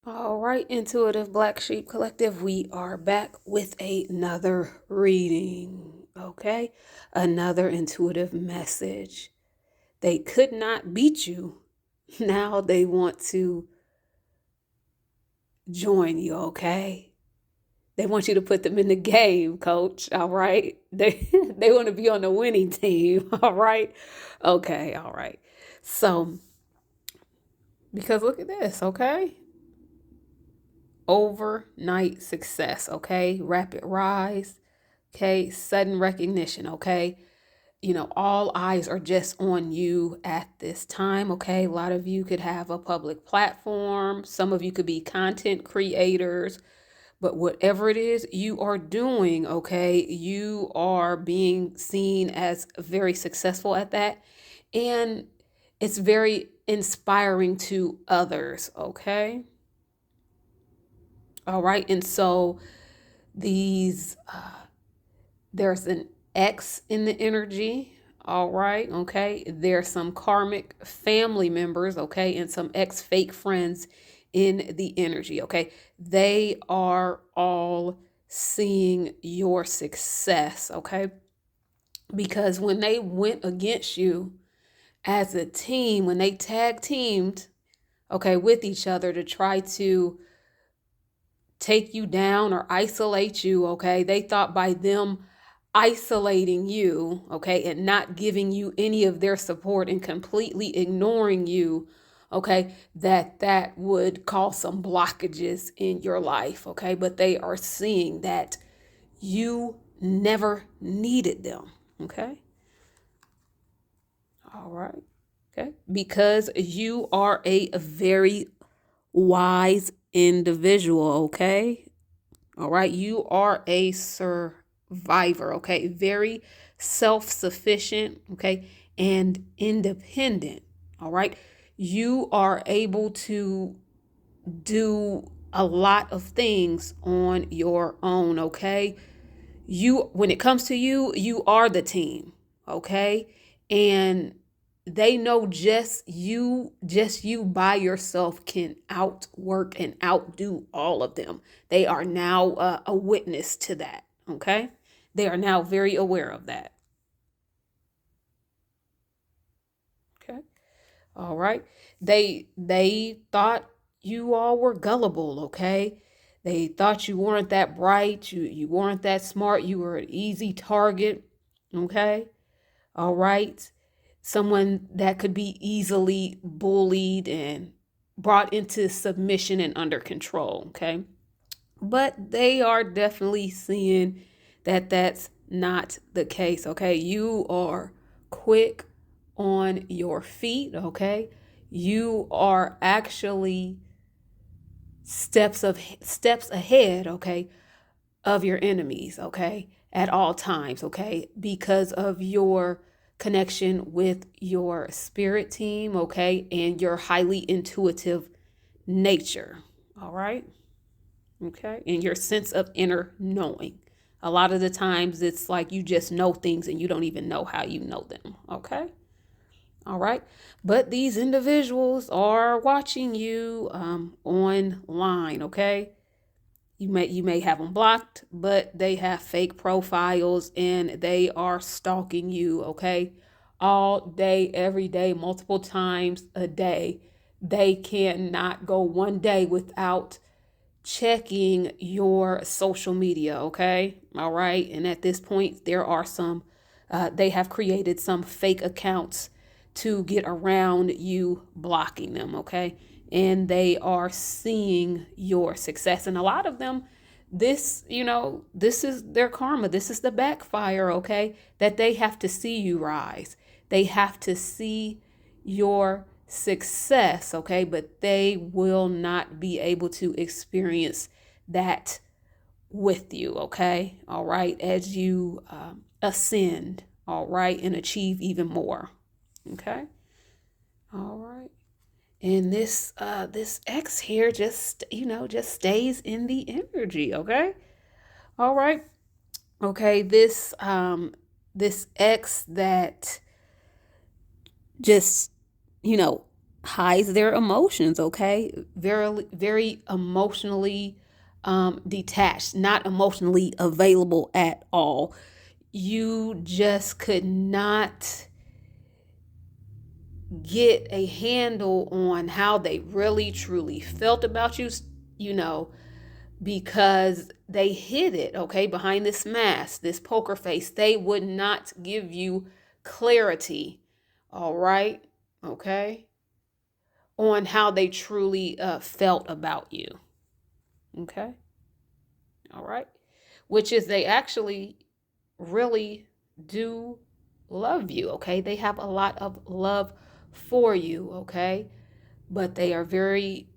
All right, Intuitive Black Sheep Collective, we are back with another reading, okay? Another intuitive message. They could not beat you. Now they want to join you, okay? They want you to put them in the game, coach, all right? They want to be on the winning team, all right? Okay, all right. So, because look at this, okay? Overnight success, okay? Rapid rise, okay? Sudden recognition, okay? All eyes are just on you at this time, okay? A lot of you could have a public platform, some of you could be content creators, but whatever it is you are doing, okay, you are being seen as very successful at that. And it's very inspiring to others, okay? All right. And so these there's an X in the energy. All right, okay. There's some karmic family members, okay, and some ex fake friends in the energy, okay. They are all seeing your success, okay, because when they went against you as a team, when they tag teamed, okay, with each other to try to take you down or isolate you, okay? They thought by them isolating you, okay, and not giving you any of their support and completely ignoring you, okay, that would cause some blockages in your life, okay? But they are seeing that you never needed them, okay? All right. Okay? Because you are a very wise individual, okay? All right. You are a survivor. Okay. Very self sufficient. Okay. And independent. All right. You are able to do a lot of things on your own. Okay. When it comes to you, you are the team. Okay. And they know just you by yourself can outwork and outdo all of them. They are now a witness to that. Okay. They are now very aware of that. Okay. All right. They thought you all were gullible, okay? They thought you weren't that bright, you weren't that smart, you were an easy target, okay? All right. Someone that could be easily bullied and brought into submission and under control, okay? But they are definitely seeing that that's not the case, okay? You are quick on your feet, okay? You are actually steps ahead, okay, of your enemies, okay, at all times, okay, because of your connection with your spirit team, okay, and your highly intuitive nature, all right, okay, and your sense of inner knowing. A lot of the times it's like you just know things and you don't even know how you know them, okay? All right. But these individuals are watching you online, okay? You may have them blocked, but they have fake profiles and they are stalking you, okay? All day, every day, multiple times a day. They cannot go one day without checking your social media, okay? All right. And at this point, they have created some fake accounts to get around you blocking them, okay? And they are seeing your success. And a lot of them, this is their karma. This is the backfire, okay? That they have to see you rise. They have to see your success, okay? But they will not be able to experience that with you, okay? All right, as you ascend, all right, and achieve even more, okay? All right. And this X here just stays in the energy, okay? All right. Okay, this X that just, you know, hides their emotions, okay? Very, very emotionally detached, not emotionally available at all. You just could not get a handle on how they really truly felt about you, you know, because they hid it, okay, behind this mask, this poker face. They would not give you clarity, all right, okay, on how they truly felt about you, okay, all right, which is they actually really do love you, okay? They have a lot of love for you, okay? But they are very,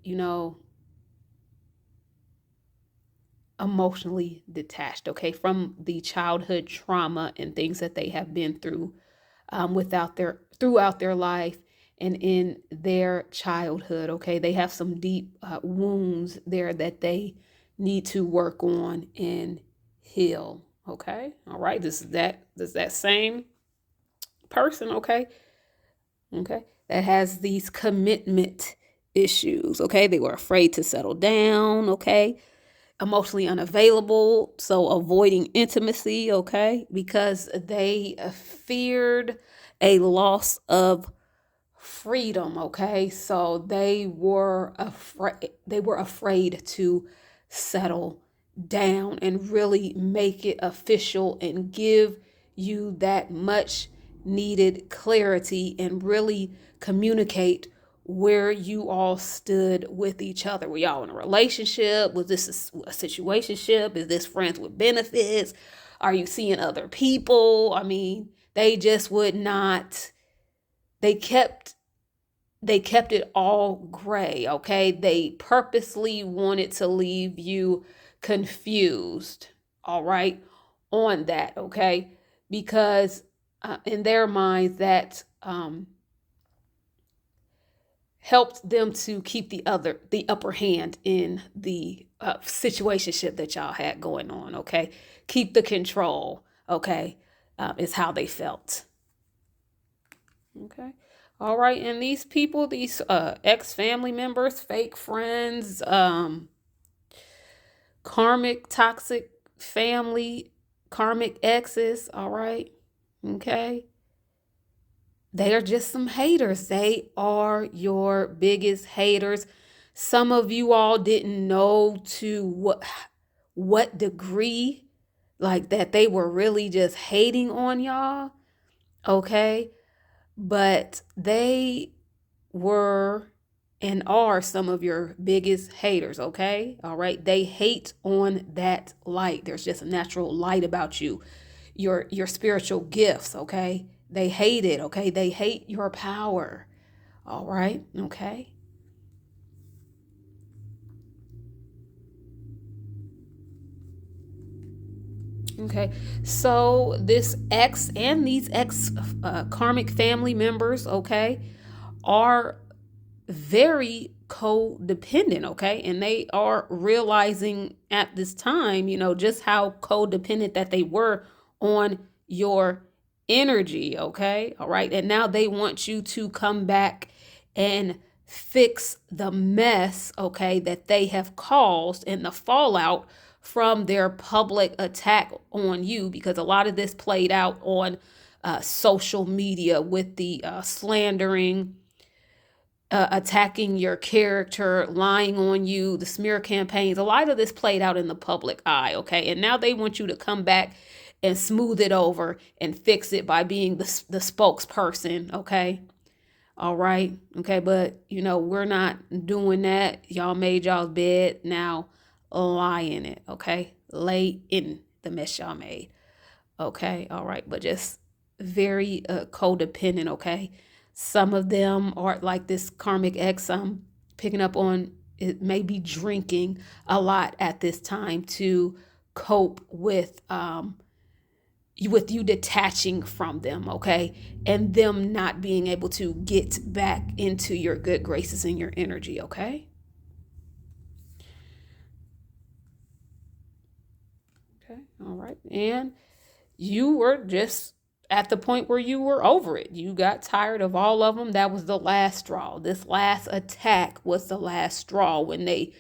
emotionally detached, okay, from the childhood trauma and things that they have been through without their throughout their life and in their childhood. Okay, they have some deep wounds there that they need to work on and heal. Okay, all right. This is that same person. Okay, that has these commitment issues. Okay, they were afraid to settle down. Okay, emotionally unavailable, so avoiding intimacy, okay, because they feared a loss of freedom, okay? So they were afraid to settle down and really make it official and give you that much needed clarity and really communicate where you all stood with each other. Were y'all in a relationship? Was this a situationship? Is this friends with benefits? Are you seeing other people? I mean, they just would not, they kept they kept it all gray, okay? They purposely wanted to leave you confused, all right, on that, okay? Because in their minds, that helped them to keep the upper hand in the situationship that y'all had going on, okay? Keep the control, okay? Is how they felt. Okay. All right. And these people, these ex family members, fake friends, karmic, toxic family, karmic exes. All right. Okay. They are just some haters. They are your biggest haters. Some of you all didn't know to what degree, like, that they were really just hating on y'all. Okay. But they were and are some of your biggest haters, okay? All right. They hate on that light. There's just a natural light about you. Your spiritual gifts, okay? They hate it, okay? They hate your power. All right? Okay? Okay. So this ex and these ex karmic family members, okay, are very codependent, okay? And they are realizing at this time, just how codependent that they were on your energy, okay? All right. And now they want you to come back and fix the mess, okay, that they have caused and the fallout from their public attack on you, because a lot of this played out on social media with the slandering, attacking your character, lying on you, the smear campaigns. A lot of this played out in the public eye, okay? And now they want you to come back and smooth it over and fix it by being the spokesperson, okay? All right, okay, but we're not doing that. Y'all made y'all's bed, now lie in it, okay? Lay in the mess y'all made. Okay, all right, but just very codependent, okay? Some of them are like this karmic ex I'm picking up on, it may be drinking a lot at this time to cope with you detaching from them, okay? And them not being able to get back into your good graces and your energy, okay? Okay, all right. And you were just at the point where you were over it. You got tired of all of them. That was the last straw. This last attack was the last straw when they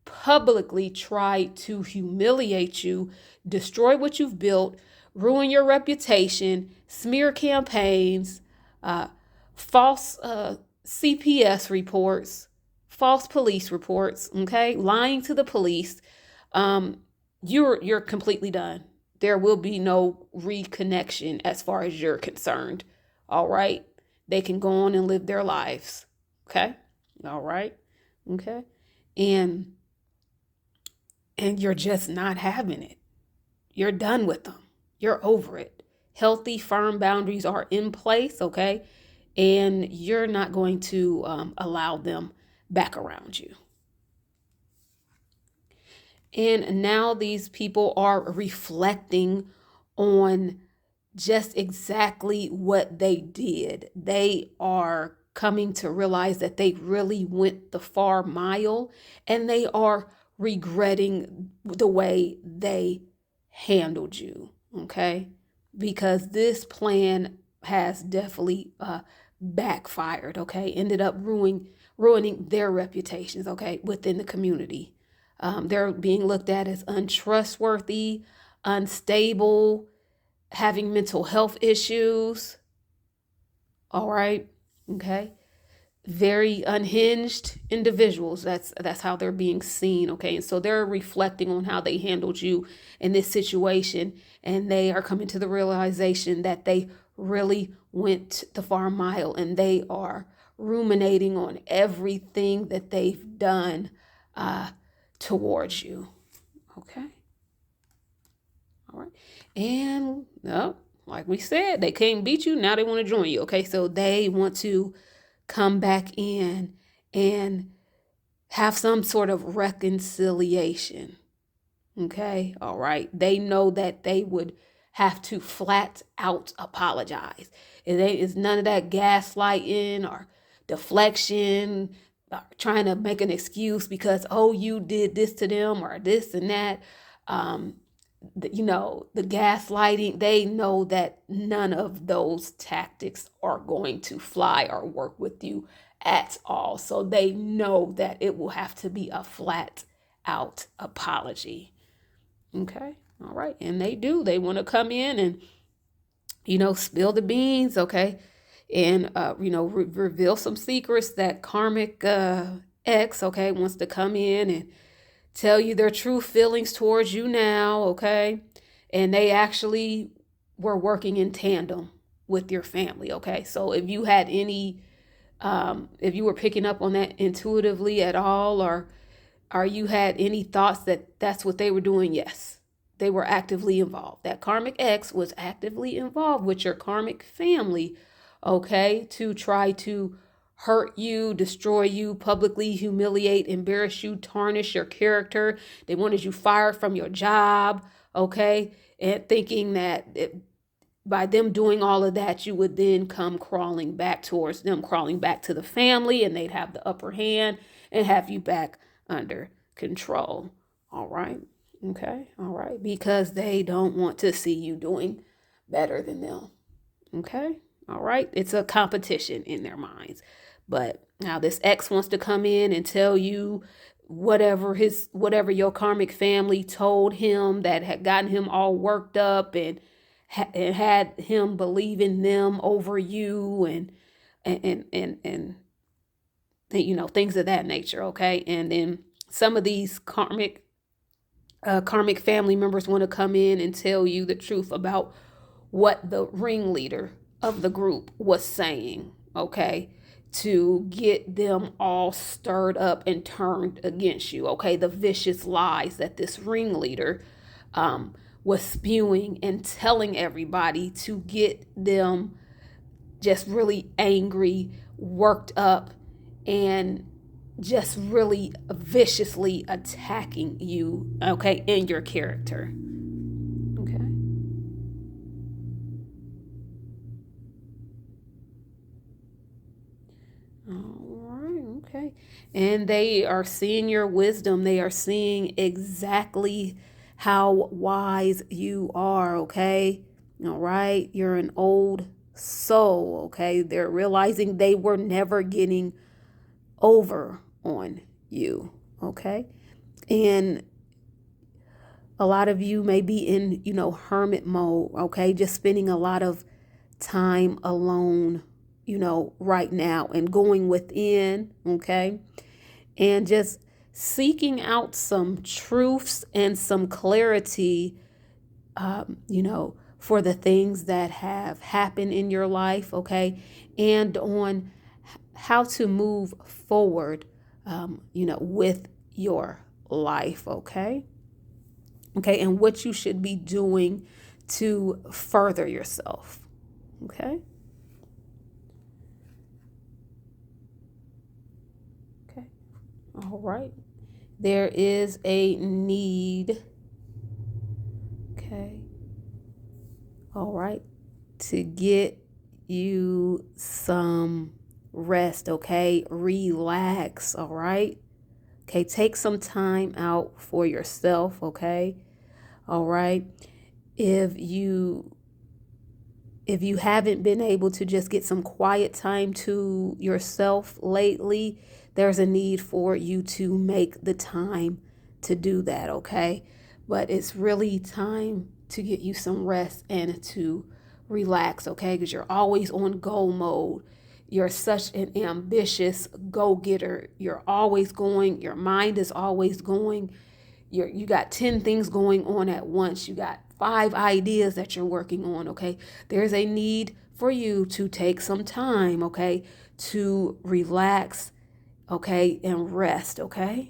publicly tried to humiliate you, destroy what you've built, ruin your reputation, smear campaigns, uh, false CPS reports, false police reports, okay, lying to the police. Um, you're completely done. There will be no reconnection as far as you're concerned. All right, they can go on and live their lives. Okay, all right, okay, and you're just not having it. You're done with them. You're over it. Healthy, firm boundaries are in place, okay? And you're not going to allow them back around you. And now these people are reflecting on just exactly what they did. They are coming to realize that they really went the far mile, and they are regretting the way they handled you, okay? Because this plan has definitely backfired, okay? Ended up ruining their reputations, okay, within the community. They're being looked at as untrustworthy, unstable, having mental health issues. All right. Okay. Very unhinged individuals. That's how they're being seen. Okay. And so they're reflecting on how they handled you in this situation. And they are coming to the realization that they really went the far mile, and they are ruminating on everything that they've done uh, towards you. Okay. All right. And no, like we said, they can't beat you. Now they want to join you. Okay. So they want to come back in and have some sort of reconciliation. Okay. All right. They know that they would have to flat out apologize. It's none of that gaslighting or deflection, or trying to make an excuse because, oh, you did this to them or this and that. Um, the gaslighting, they know that none of those tactics are going to fly or work with you at all. So they know that it will have to be a flat out apology. Okay. All right. And they do. They want to come in and, spill the beans. Okay. And, reveal some secrets that karmic X, okay, wants to come in and tell you their true feelings towards you now, okay? And they actually were working in tandem with your family, okay? So if you were picking up on that intuitively at all, or you had any thoughts that that's what they were doing, yes, they were actively involved. That karmic X was actively involved with your karmic family, okay, to try to hurt you, destroy you, publicly humiliate, embarrass you, tarnish your character. They wanted you fired from your job, okay, and thinking that by them doing all of that, you would then come crawling back towards them, crawling back to the family, and they'd have the upper hand and have you back under control. All right. Okay. All right. Because they don't want to see you doing better than them. Okay. All right. It's a competition in their minds. But now this X wants to come in and tell you whatever your karmic family told him that had gotten him all worked up and had him believing them over you and things of that nature. Okay. And then some of these karmic family members want to come in and tell you the truth about what the ringleader of the group was saying, okay, to get them all stirred up and turned against you, okay, the vicious lies that this ringleader was spewing and telling everybody to get them just really angry, worked up, and just really viciously attacking you, okay, in your character. Okay. All right, okay. And they are seeing your wisdom. They are seeing exactly how wise you are, okay? All right. You're an old soul. Okay. They're realizing they were never getting over on you. Okay. And a lot of you may be in, hermit mode. Okay. Just spending a lot of time alone, right now and going within. Okay. And just seeking out some truths and some clarity, for the things that have happened in your life, okay, and on how to move forward, with your life, okay, and what you should be doing to further yourself, okay, okay, all right. There is a need, okay, all right, to get you some rest, okay? Relax, all right? Okay, take some time out for yourself, okay? All right? If you haven't been able to just get some quiet time to yourself lately, there's a need for you to make the time to do that, okay? But it's really time to get you some rest and to relax, okay? Because you're always on go mode. You're such an ambitious go-getter. You're always going, your mind is always going. You got 10 things going on at once. You got 5 ideas that you're working on, okay? There's a need for you to take some time, okay, to relax, okay, and rest, okay?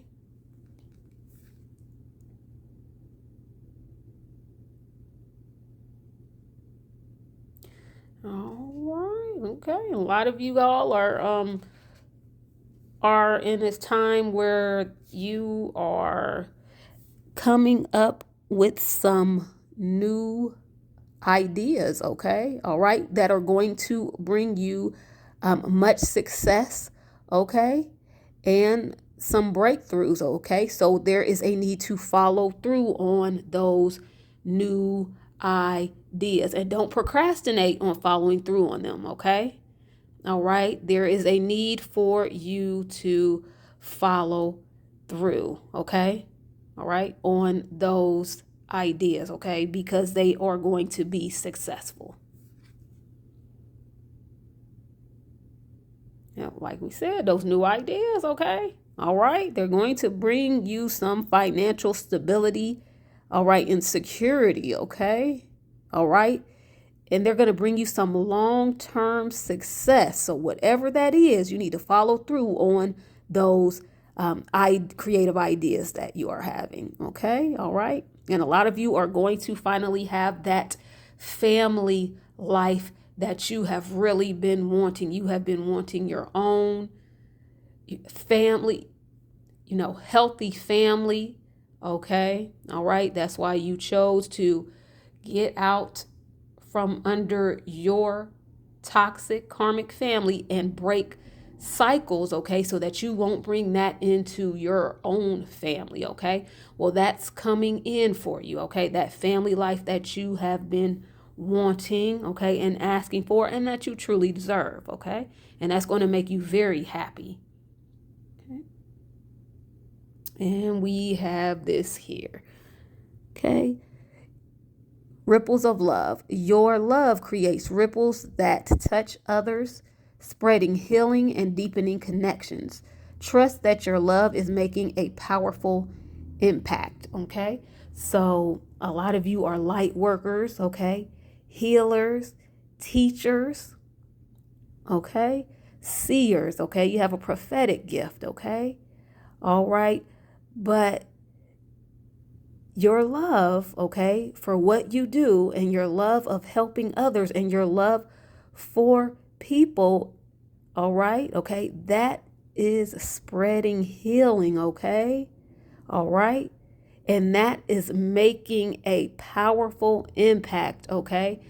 All right, okay. A lot of you all are in this time where you are coming up with some new ideas, okay? All right, that are going to bring you much success, okay? And some breakthroughs, okay? So there is a need to follow through on those new ideas and don't procrastinate on following through on them, okay? All right, there is a need for you to follow through, okay? All right, on those ideas, okay? Because they are going to be successful. Now, like we said, those new ideas, okay? All right, they're going to bring you some financial stability, all right, and security, okay? All right, and they're going to bring you some long-term success. So whatever that is, you need to follow through on those creative ideas that you are having. Okay. All right. And a lot of you are going to finally have that family life that you have really been wanting. You have been wanting your own family, healthy family. Okay. All right. That's why you chose to get out from under your toxic karmic family and break cycles, okay, so that you won't bring that into your own family, okay? Well, that's coming in for you, okay? That family life that you have been wanting, okay, and asking for, and that you truly deserve, okay? And that's going to make you very happy. Okay? And we have this here, okay? Ripples of love. Your love creates ripples that touch others, spreading healing and deepening connections. Trust that your love is making a powerful impact, okay? So, a lot of you are light workers, okay? Healers, teachers, okay? Seers, okay? You have a prophetic gift, okay? All right? But your love, okay, for what you do and your love of helping others and your love for people, all right, okay, that is spreading healing, okay, all right, and that is making a powerful impact, okay.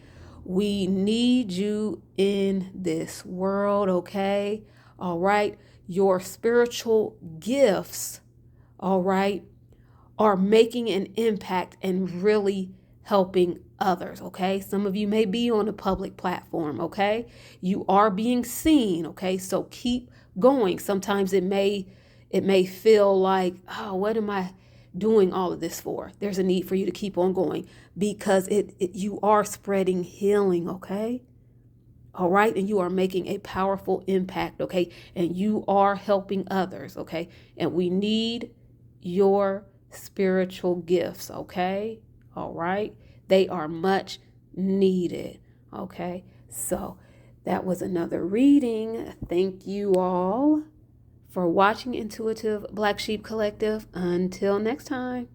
We need you in this world, okay, all right. Your spiritual gifts, all right, are making an impact and really helping others, okay? Some of you may be on a public platform, okay? You are being seen, okay? So keep going. Sometimes it may feel like, oh, what am I doing all of this for? There's a need for you to keep on going because you are spreading healing, okay? All right, and you are making a powerful impact, okay? And you are helping others, okay? And we need your spiritual gifts, okay? All right, they are much needed, okay? So that was another reading. Thank you all for watching Intuitive Black Sheep Collective. Until next time.